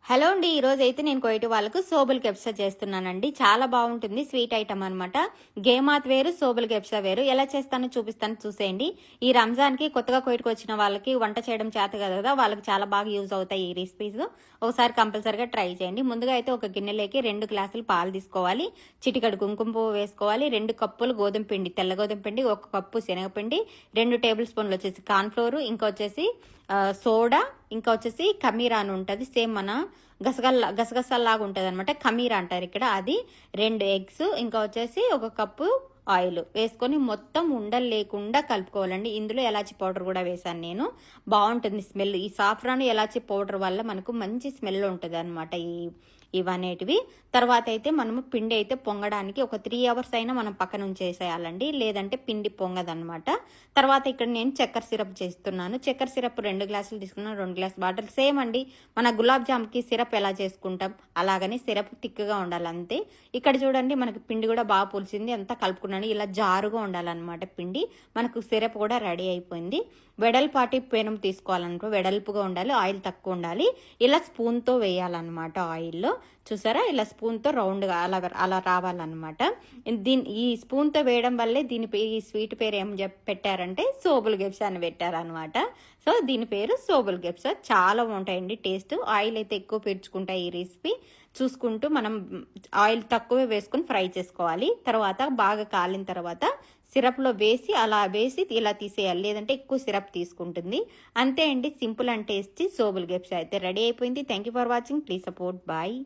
Hello అండి. ఈరోజైతే నేను కోయిటి వాళ్ళకు సోబుల్ కెప్సా చేస్తున్నానండి. చాలా బాగుంటుంది. స్వీట్ ఐటమ్ అనమాట. గేమాత్ వేరు, సోబుల్ కెప్సా వేరు. ఎలా చేస్తానో చూపిస్తాను, చూసేయండి. ఈ రంజాన్కి కొత్తగా కోయిటికి వచ్చిన వాళ్ళకి వంట చేయడం చేత కదా, వాళ్ళకి చాలా బాగా యూజ్ అవుతాయి ఈ రెసిపీస్. ఒకసారి కంపల్సరిగా ట్రై చేయండి. ముందుగా అయితే ఒక గిన్నెలోకి 2 గ్లాసులు పాలు తీసుకోవాలి. చిటికడు కుంకుమ పువ్వు వేసుకోవాలి. 2 కప్పులు గోధుమ పిండి, తెల్ల గోధుమ పిండి, 1 కప్పు శనగపిండి, 2 టేబుల్ స్పూన్లు వచ్చేసి కార్న్ఫ్లోర్, ఇంకా వచ్చేసి సోడా, ఇంకా వచ్చేసి ఖమీరా అని ఉంటుంది. సేమ్ మన గసగసాలాగా ఉంటుంది అనమాట. ఖమీరా అంటారు ఇక్కడ. అది 2 ఎగ్స్, ఇంకా వచ్చేసి 1 కప్పు ఆయిల్ వేసుకొని మొత్తం ఉండలు లేకుండా కలుపుకోవాలండి. ఇందులో ఎలాచి పౌడర్ కూడా వేసాను నేను. బాగుంటుంది స్మెల్. ఈ సాఫ్రాన్ ఎలాచి పౌడర్ వల్ల మనకు మంచి స్మెల్ ఉంటుంది అనమాట ఇవనేటివి. తర్వాత అయితే మనము పిండి అయితే పొంగడానికి ఒక 3 అవర్స్ అయినా మనం పక్కన ఉంచేసేయాలండి, లేదంటే పిండి పొంగదనమాట. తర్వాత ఇక్కడ నేను చక్కెర సిరప్ చేస్తున్నాను. చక్కెర సిరప్ 2 గ్లాసులు తీసుకున్నాను. 2 గ్లాస్ వాటర్. సేమ్ అండి, మన గులాబ్ జామ్కి సిరప్ ఎలా చేసుకుంటాం అలాగని సిరప్ థిక్గా ఉండాలి అంతే. ఇక్కడ చూడండి, మనకి పిండి కూడా బాగా పులిసింది. అంతా కలుపుకున్నాను. ఇలా జారుగా ఉండాలన్నమాట పిండి. మనకు సిరప్ కూడా రెడీ అయిపోయింది. వెడల్పాటి పెనం తీసుకోవాలనుకో, వెడల్పుగా ఉండాలి, ఆయిల్ తక్కువ ఉండాలి. ఇలా స్పూన్తో వేయాలన్నమాట ఆయిల్లో. చూసారా, ఇలా స్పూన్తో రౌండ్గా అలా రావాలన్నమాట. ఈ స్పూన్తో వేయడం వల్లే ఈ స్వీట్ పేరు ఏం పెట్టారంటే సోబుల్ కెప్సా అని పెట్టారనమాట. సో దీని పేరు సోబుల్ కెప్సా. చాలా బాగుంటాయండి టేస్ట్. ఆయిల్ అయితే ఎక్కువ పీల్చుకుంటాయి ఈ రెసిపీ. చూసుకుంటూ మనం ఆయిల్ తక్కువే వేసుకొని ఫ్రై చేసుకోవాలి. తర్వాత బాగా కాలిన తర్వాత సిరప్లో వేసి ఇలా తీసేయాలి, లేదంటే ఎక్కువ సిరప్ తీసుకుంటుంది. అంతే అండి, సింపుల్ అండ్ టేస్టీ సోబుల్ కెప్సా అయితే రెడీ అయిపోయింది. Thank you for watching. Please support. Bye.